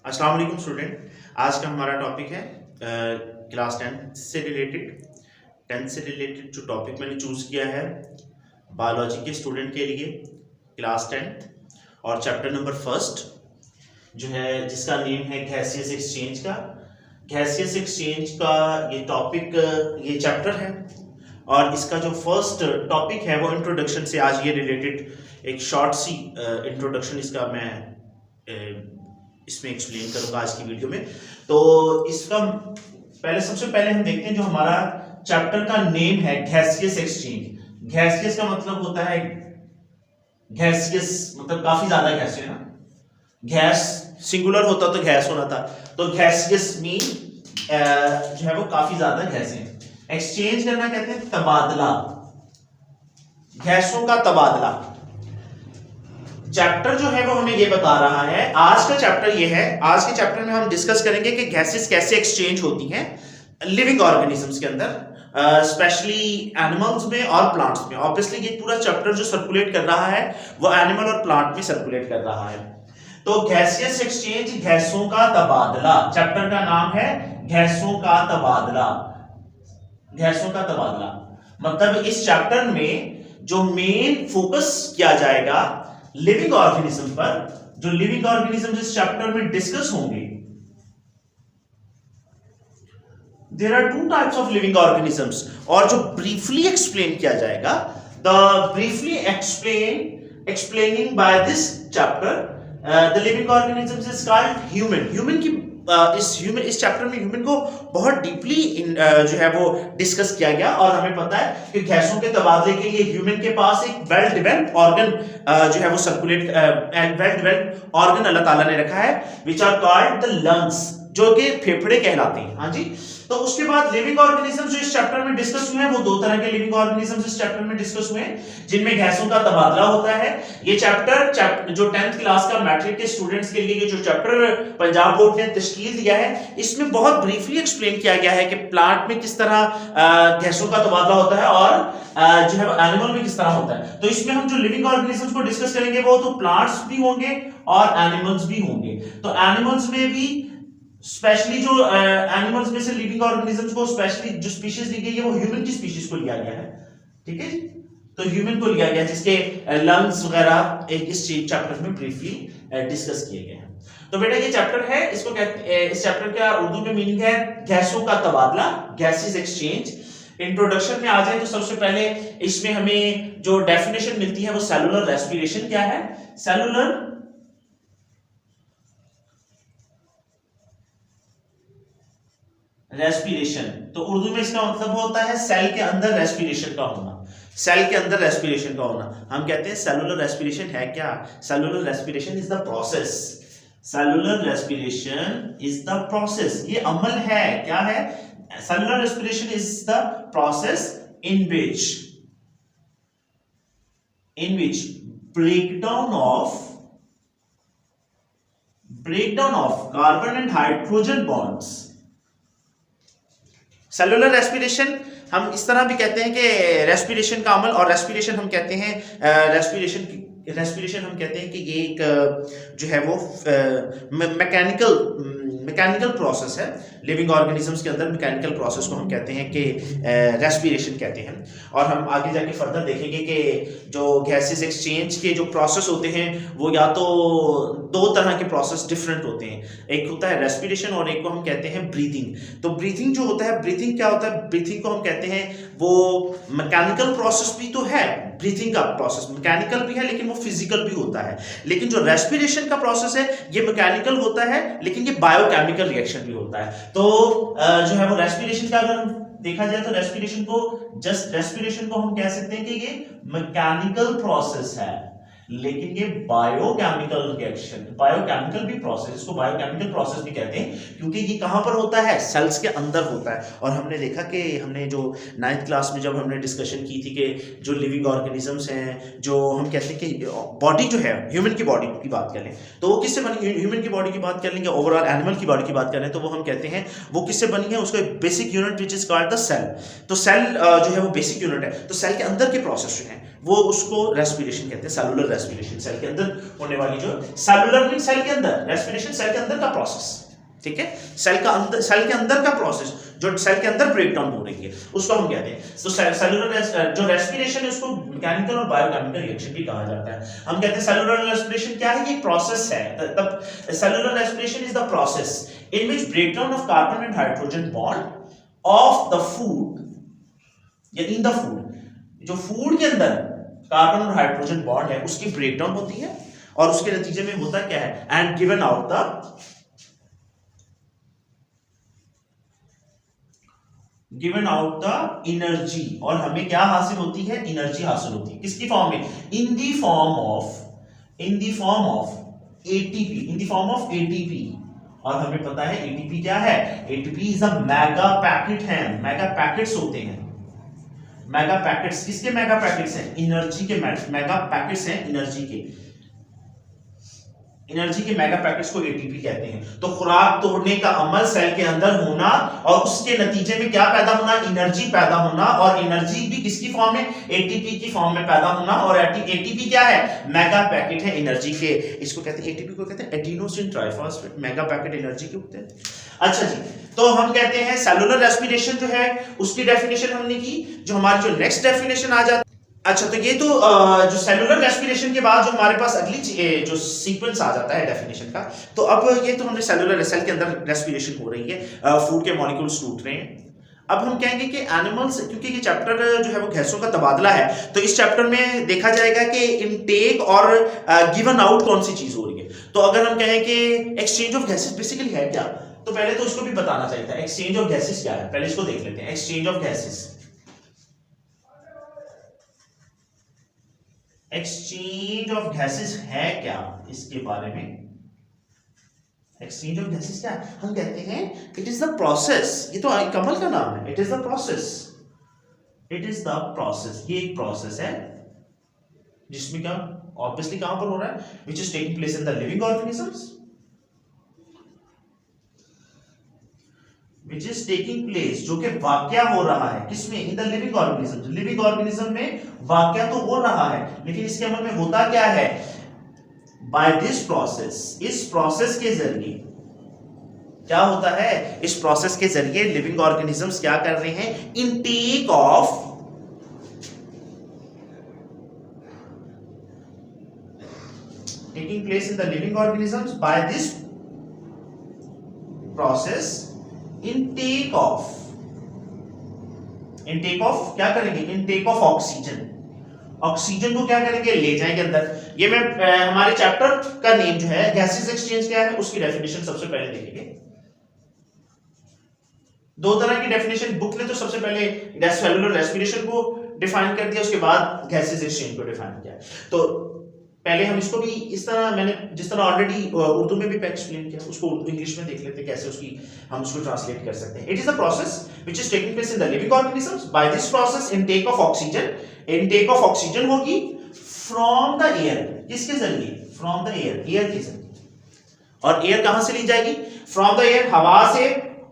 अस्सलाम वालेकुम स्टूडेंट। आज का हमारा टॉपिक है क्लास टेंथ से रिलेटेड जो टॉपिक मैंने चूज़ किया है बायोलॉजी के स्टूडेंट के लिए क्लास टेंथ और चैप्टर नंबर फर्स्ट जो है जिसका नेम है गैसियस एक्सचेंज का। गैसियस एक्सचेंज का ये टॉपिक ये चैप्टर है और इसका जो फर्स्ट टॉपिक है वो इंट्रोडक्शन से आज ये रिलेटेड एक शॉर्ट सी इंट्रोडक्शन इसका मैं इसमें एक्सप्लेन करूंगा आज की वीडियो में। तो इसका सबसे पहले हम देखते हैं जो हमारा चैप्टर का नेम है गैसियस एक्सचेंज। गैसियस का मतलब होता है गैसियस मतलब काफी ज्यादा गैस है ना, गैस सिंगुलर होता तो गैस होना था, तो गैसियस मीन जो है वो काफी ज्यादा गैस है। एक्सचेंज करना कहते हैं तबादला, गैसों का तबादला। चैप्टर जो है वो हमें ये बता रहा है, आज का चैप्टर ये है। आज के चैप्टर में हम डिस्कस करेंगे कि गैसेस कैसे एक्सचेंज होती हैं लिविंग ऑर्गेनिजम्स के अंदर, स्पेशली एनिमल्स में और प्लांट्स में। ऑब्वियसली ये पूरा चैप्टर जो सर्कुलेट कर रहा है वो एनिमल और प्लांट में सर्कुलेट कर रहा है। तो गैसियस एक्सचेंज, गैसों का तबादला, चैप्टर का नाम है गैसों का तबादला। गैसों का तबादला मतलब इस चैप्टर में जो मेन फोकस किया जाएगा लिविंग ऑर्गेनिज्म पर, जो लिविंग ऑर्गेनिज्म इस चैप्टर में डिस्कस होंगे। There are two types of living organisms और जो ब्रीफली एक्सप्लेन किया जाएगा, the briefly explaining by this chapter the living organisms is called human. Human की इस चैप्टर में ह्यूमन को बहुत डीपली जो है वो डिस्कस किया गया और हमें पता है कि गैसों के तबादले के लिए ह्यूमन के पास एक वेल डेवलप्ड ऑर्गन जो है वो सर्कुलेट वेल डेवलप्ड ऑर्गन अल्लाह ताला ने रखा है, which are called the lungs, जो कि फेफड़े कहलाते हैं। हाँ जी। तो उसके बाद लिविंग ऑर्गेनिजम्स जो इस चैप्टर में डिस्कस हुए हैं वो दो तरह के लिविंग ऑर्गेनिजम्स इस चैप्टर में डिस्कस हुए हैं जिनमें गैसों का तबादला होता है। ये चैप्टर जो 10th क्लास का मैट्रिक के स्टूडेंट्स के लिए जो चैप्टर पंजाब बोर्ड ने तश्कील दिया है, इसमें बहुत ब्रीफली एक्सप्लेन किया गया है कि प्लांट में किस तरह गैसों का तबादला होता है और जो है एनिमल में किस तरह होता है। तो इसमें हम जो लिविंग ऑर्गेनिजम्स को डिस्कस करेंगे वो तो प्लांट्स भी होंगे और एनिमल्स भी होंगे। तो एनिमल्स में भी स्पेशली जो एनिमल्स में से लिविंग ऑर्गेनिजम्स को स्पेशली जो स्पीशीज ली गई है वो ह्यूमन की स्पीशीज को लिया गया है। ठीक है, तो ह्यूमन को लिया गया जिसके लंग्स वगैरह इस चैप्टर में ब्रीफली डिस्कस किए गए हैं। तो बेटा ये चैप्टर है, इसको कहते इस चैप्टर का उर्दू में मीनिंग है गैसों का तबादला, गैसेस एक्सचेंज। इंट्रोडक्शन में आ जाए तो सबसे पहले इसमें हमें जो डेफिनेशन मिलती है वो सेलुलर रेस्पिरेशन क्या है। सेलुलर रेस्पिरेशन, तो उर्दू में इसका मतलब होता है सेल के अंदर रेस्पिरेशन का होना। सेल के अंदर रेस्पिरेशन का होना हम कहते हैं सेलुलर रेस्पिरेशन है क्या। Cellular respiration is the process, cellular respiration is the process, ये अमल है। क्या है? Cellular respiration is the process in which breakdown of carbon and hydrogen bonds। Cellular respiration हम इस तरह भी कहते हैं कि रेस्पिरेशन का अमल, और रेस्पिरेशन हम कहते हैं रेस्पिरेशन हम कहते हैं कि ये एक जो है वो मैकेनिकल प्रोसेस है। लिविंग ऑर्गेनिजम्स के अंदर मैकेनिकल प्रोसेस को हम कहते हैं कि रेस्पिरेशन कहते हैं। और हम आगे जाके फर्दर देखेंगे कि जो गैसेस एक्सचेंज के जो प्रोसेस होते हैं वो या तो दो तरह के प्रोसेस डिफरेंट होते हैं, एक होता है रेस्पिरेशन और एक को हम कहते हैं ब्रीथिंग। तो ब्रीथिंग जो होता है, ब्रीथिंग क्या होता है? ब्रीथिंग को हम कहते हैं वो मैकेनिकल प्रोसेस भी तो है, ब्रीथिंग का प्रोसेस मैकेनिकल भी है लेकिन वो फिजिकल भी होता है। लेकिन जो रेस्पिरेशन का प्रोसेस है ये मैकेनिकल होता है लेकिन ये बायोकेमिकल रिएक्शन भी होता है। तो जो है वो रेस्पिरेशन का अगर देखा जाए तो रेस्पिरेशन को हम कह सकते हैं कि ये मैकेनिकल प्रोसेस है लेकिन ये बायोकेमिकल रिएक्शन, बायोकेमिकल भी प्रोसेस, इसको बायोकेमिकल प्रोसेस भी कहते हैं क्योंकि ये कहां पर होता है? सेल्स के अंदर होता है। और हमने देखा कि हमने जो 9th क्लास में जब हमने डिस्कशन की थी कि जो लिविंग ऑर्गेनिजम्स हैं, जो हम कहते हैं कि बॉडी जो है ह्यूमन की बॉडी की बात करें तो वो किससे बनी? ह्यूमन की बॉडी की बात कर लेंगे, ओवरऑल एनिमल की बॉडी की बात करें तो वो हम कहते हैं वो किससे बनी है, उसका basic unit which is called the cell. तो सेल जो है वो बेसिक यूनिट है, तो सेल के अंदर के प्रोसेस जो है वो उसको रेस्पिरेशन कहते हैं, सेलुलर रेस्पिरेशन, सेल के अंदर होने वाली जो सेलुलर सेल के अंदर रेस्पिरेशन, सेल के अंदर का प्रोसेस, ठीक है, सेल के अंदर का प्रोसेस जो सेल के अंदर ब्रेक डाउन हो रही है उसको हम कहते हैं। तो सेलुलर जो रेस्पिरेशन है उसको मैकेनिकल और बायोकेमिकल रिएक्शन भी कहा जाता है। हम कहते हैं सेलुलर रेस्पिरेशन क्या है, ये प्रोसेस है। तब cellular respiration is the process in which breakdown of carbon and hydrogen bond of the food या इन द फूड, जो फूड के अंदर कार्बन और हाइड्रोजन बॉन्ड है उसकी ब्रेकडाउन होती है और उसके नतीजे में होता क्या है, and given out the energy, और हमें क्या हासिल होती है, एनर्जी हासिल होती है। किसकी फॉर्म में, in the form of ATP, और हमें पता है एटीपी क्या है, ATP is a mega packet है, मेगा पैकेट्स होते हैं, मेगा पैकेट्स, किसके मेगा पैकेट्स हैं, एनर्जी के मेगा पैकेट्स हैं, एनर्जी के मेगा पैकेट्स को एटीपी कहते हैं। तो खुराक तोड़ने का अमल सेल के अंदर होना और उसके नतीजे में क्या पैदा होना, एनर्जी पैदा होना, और एनर्जी भी किसकी फॉर्म में, एटीपी की फॉर्म में पैदा होना, और एटीपी क्या है, मेगा पैकेट है एनर्जी के, इसको कहते हैं, एटीपी को कहते हैं adenosine triphosphate, mega packet energy के होते हैं। अच्छा जी, तो हम कहते हैं सेलुलर रेस्पिरेशन जो है उसकी डेफिनेशन हमने की, जो हमारी जो नेक्स्ट डेफिनेशन आ जाती है। अच्छा, तो ये तो जो सेलुलर रेस्पिरेशन के बाद जो हमारे पास अगली जो सीक्वेंस आ जाता है डेफिनेशन का, तो अब ये तो हमने सेलुलर सेल के अंदर रेस्पिरेशन हो रही है, फूड के मॉलिक्यूल्स टूट रहे हैं। अब हम कहेंगे कि एनिमल्स, क्योंकि ये चैप्टर जो है वो गैसों का तबादला है, तो इस चैप्टर में देखा जाएगा कि इनटेक और गिवन आउट कौन सी चीज हो रही है। तो अगर हम कहें कि एक्सचेंज ऑफ गैसेस बेसिकली है क्या, तो पहले तो उसको भी बताना चाहिए था, एक्सचेंज ऑफ गैसेस क्या है, पहले इसको देख लेते हैं। Exchange of gases, exchange of gases है क्या, इसके बारे में, एक्सचेंज ऑफ गैसेस क्या है, हम कहते हैं इट इज द प्रोसेस, ये तो कमल का नाम है, it is the process, it is the process, ये एक प्रोसेस है जिसमें क्या ऑब्वियसली कहां पर हो रहा है, विच is taking place in the living organisms, which is taking place, जो कि वाक्या हो रहा है किसमें, इन the living organism, living organism में वाक्या तो हो रहा है, लेकिन इसके अमल में होता क्या है, बाय दिस प्रोसेस, इस प्रोसेस के जरिए क्या होता है, इस प्रोसेस के जरिए लिविंग ऑर्गेनिजम्स क्या कर रहे हैं, intake of taking place in the living organisms by this process intake of क्या करेंगे, इनटेक ऑफ ऑक्सीजन, ऑक्सीजन को क्या करेंगे, ले जाएंगे अंदर। ये मैं हमारे चैप्टर का नेम जो है गैसेस एक्सचेंज क्या है उसकी डेफिनेशन सबसे पहले देखेंगे। दो तरह की डेफिनेशन बुक ने तो सबसे पहले सेलुलर रेस्पिरेशन को डिफाइन कर दिया, उसके बाद गैसेस एक्सचेंज को डिफाइन किया। तो पहले हम इसको भी इस तरह, मैंने जिस तरह ऑलरेडी उर्दू में भी एक्सप्लेन किया, उसको इंग्लिश में देख लेते हैं कैसे उसकी हम उसको ट्रांसलेट कर सकते हैं। It is the process which is taking place in the living organisms, by this process intake of oxygen, intake of oxygen होगी फ्रॉम द एयर, किसके जरिए, फ्रॉम द एयर, एयर के जरिए। और एयर कहां से ली जाएगी, फ्रॉम द एयर, हवा से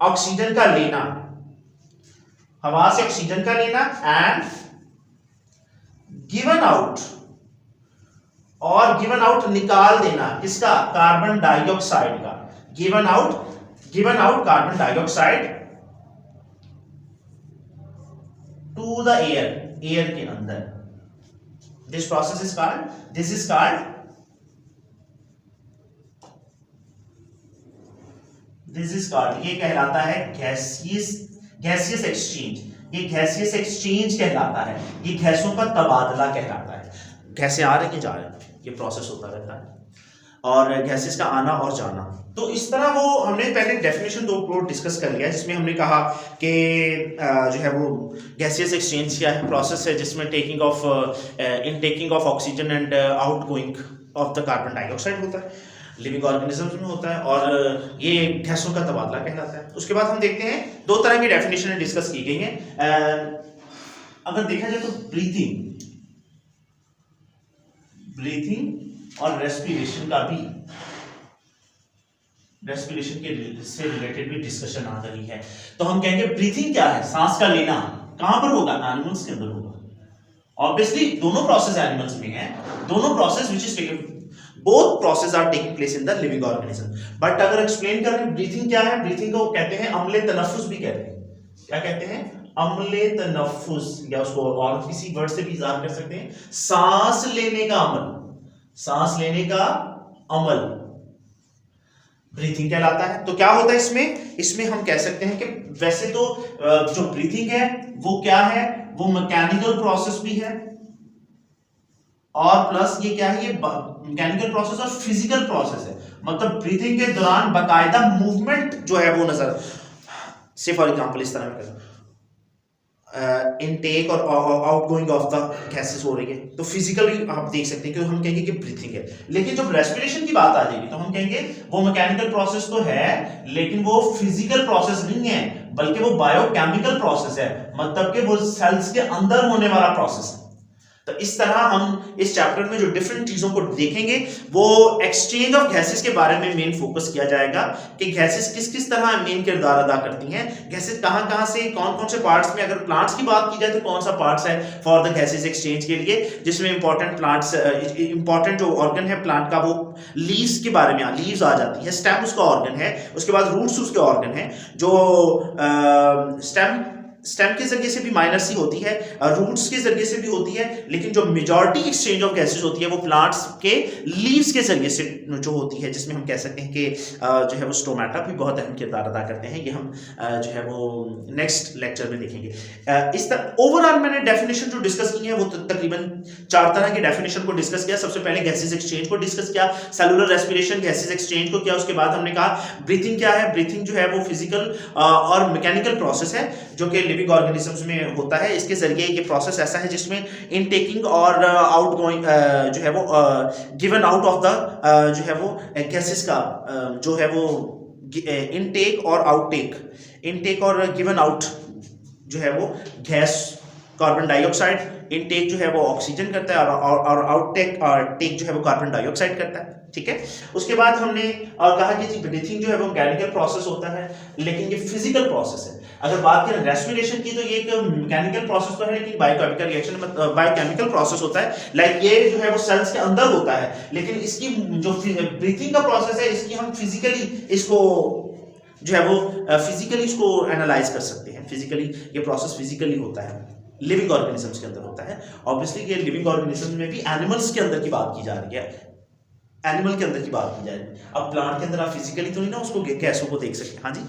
ऑक्सीजन का लेना, हवा से ऑक्सीजन का लेना, एंड गिवन आउट, और गिवन आउट निकाल देना, किसका, कार्बन डाइऑक्साइड का, given out carbon dioxide to the air, air के अंदर। This process is called, this is called, ये कहलाता है गैसियस एक्सचेंज, ये गैसियस एक्सचेंज कहलाता है, ये गैसों का तबादला कहलाता है। गैसें आ रही हैं, जा रही हैं, ये प्रोसेस होता रहता है, और गैसेस का आना और जाना। तो इस तरह वो हमने पहले डेफिनेशन दो डिस्कस कर लिया, जिसमें हमने कहा कि जो है वो गैसियस एक्सचेंज क्या है, प्रोसेस है जिसमें taking of intaking of oxygen and out going of the carbon dioxide होता है, लिविंग ऑर्गेनिजम्स में होता है, और ये गैसों का तबादला कहलाता है। उसके बाद हम देखते हैं दो तरह की डेफिनेशन डिस्कस की गई हैं। अगर देखा जाए तो ब्रीथिंग और रेस्पिरेशन का भी, रेस्पिरेशन के से रिलेटेड भी डिस्कशन आ रही है। तो हम कहेंगे ब्रीथिंग क्या है, सांस का लेना, कहां पर होगा, एनिमल्स के अंदर होगा, ऑब्वियसली दोनों प्रोसेस एनिमल्स में है, दोनों process which is taking, both process are taking place in the living organism. But अगर एक्सप्लेन कर रहे हैं ब्रीथिंग क्या है, ब्रीथिंग को कहते हैं अम्ले तनफ्फुस भी कहते हैं। क्या कहते हैं? अम्ले तनफ्फुस, या उसको और किसी वर्ड से भी इजाफा कर सकते हैं, सांस लेने का अमल, सांस लेने का अमल ब्रीथिंग कहलाता है। तो क्या होता है इसमें? इसमें हम कह सकते हैं कि वैसे तो जो ब्रीथिंग है वो क्या है, वो मैकेनिकल प्रोसेस भी है, और प्लस ये क्या है, ये मैकेनिकल प्रोसेस और फिजिकल प्रोसेस है। मतलब ब्रीथिंग के दौरान बाकायदा मूवमेंट जो है वो नजर, से फॉर एग्जांपल इस तरह में इनटेक और आउटगोइंग ऑफ द गैसेस हो रही है, तो फिजिकली आप देख सकते हैं कि हम कहेंगे कि ब्रीथिंग है। लेकिन जब रेस्पिरेशन की बात आ जाएगी तो हम कहेंगे वो मैकेनिकल प्रोसेस तो है, लेकिन वो फिजिकल प्रोसेस नहीं है, बल्कि वो बायोकेमिकल प्रोसेस है, मतलब कि वो सेल्स के अंदर होने वाला प्रोसेस है। तो इस तरह हम इस चैप्टर में जो डिफरेंट चीजों को देखेंगे, वो एक्सचेंज ऑफ गैसेस के बारे में मेन फोकस किया जाएगा कि गैसेस किस किस तरह मेन किरदार अदा करती हैं, गैसेस कहां कहां से, कौन कौन से पार्ट्स में, अगर प्लांट्स की बात की जाए तो कौन सा पार्ट्स है फॉर द गैसेस एक्सचेंज के लिए, जिसमें इंपॉर्टेंट प्लांट्स, इंपॉर्टेंट जो ऑर्गन है प्लांट का वो लीव्स के बारे में, लीव्स आ जाती है, स्टेम उसका ऑर्गन है, उसके बाद रूट्स उसके ऑर्गन है, जो स्टेम के जरिए से भी माइनर सी होती है, रूट्स के जरिए से भी होती है, लेकिन जो मेजॉरिटी एक्सचेंज ऑफ गैसेस होती है वो प्लांट्स के लीव्स के जरिए से जो होती है, जिसमें हम कह सकते हैं कि जो है वो स्टोमेटा भी बहुत अहम किरदार अदा करते हैं। ये हम जो है वो नेक्स्ट लेक्चर में देखेंगे। इस तरह ओवरऑल मैंने डेफिनेशन जो डिस्कस की है वो तकरीबन 4 तरह की डेफिनेशन को डिस्कस किया। सबसे पहले गैसेस एक्सचेंज को डिस्कस किया, सेलुलर रेस्पिरेशन गैसेस एक्सचेंज को किया, उसके बाद हमने कहा ब्रीथिंग क्या है, ब्रीथिंग जो है वो फिजिकल और मैकेनिकल प्रोसेस है जो कि लिविंग ऑर्गेनिजम्स में होता है। इसके जरिए ये प्रोसेस ऐसा है जिसमें इनटेकिंग और आउटगोइंग जो है वो गिवन आउट ऑफ द जो है वो गैसेस का जो है वो इनटेक और आउटटेक, इनटेक और गिवन आउट जो है वो गैस कार्बन डाइऑक्साइड, इनटेक जो है वो ऑक्सीजन करता है और आउटटेक और टेक जो है वो कार्बन डाइऑक्साइड करता है। ठीक है, उसके बाद हमने कहा कि ब्रीथिंग जो है वो मैकेनिकल प्रोसेस होता है, लेकिन ये फिजिकल प्रोसेस है। अगर बात करें रेस्पिरेशन की तो ये एक मैकेनिकल प्रोसेस तो है, लेकिन बायोकेमिकल रिएक्शन बायोकेमिकल प्रोसेस होता है। लाइक ये जो है वो सेल्स के अंदर होता है, लेकिन इसकी जो ब्रीथिंग का प्रोसेस है इसकी हम फिजिकली इसको जो है वो फिजिकली इसको एनालाइज कर सकते हैं। फिजिकली ये प्रोसेस फिजिकली होता है, लिविंग ऑर्गेनिजम्स के अंदर होता है। ऑब्वियसली ये लिविंग ऑर्गेनिजम्स में भी एनिमल्स के अंदर की बात की जा रही है, एनिमल के अंदर की बात की जाए। अब प्लांट के अंदर आप फिजिकली तो नहीं ना उसको गैसों को देख सकते। हाँ जी,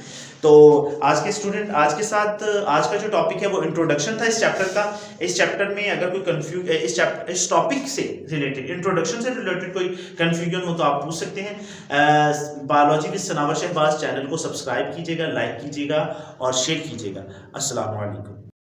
तो आज के स्टूडेंट, आज के साथ आज का जो टॉपिक है वो इंट्रोडक्शन था इस चैप्टर का। इस चैप्टर में अगर कोई कंफ्यूज इस टॉपिक से रिलेटेड, इंट्रोडक्शन से रिलेटेड कोई कंफ्यूजन हो तो आप पूछ सकते हैं। Biology with Sanawar Shahbaz channel को सब्सक्राइब कीजिएगा, लाइक कीजिएगा और शेयर कीजिएगा। अस्सलाम वालेकुम।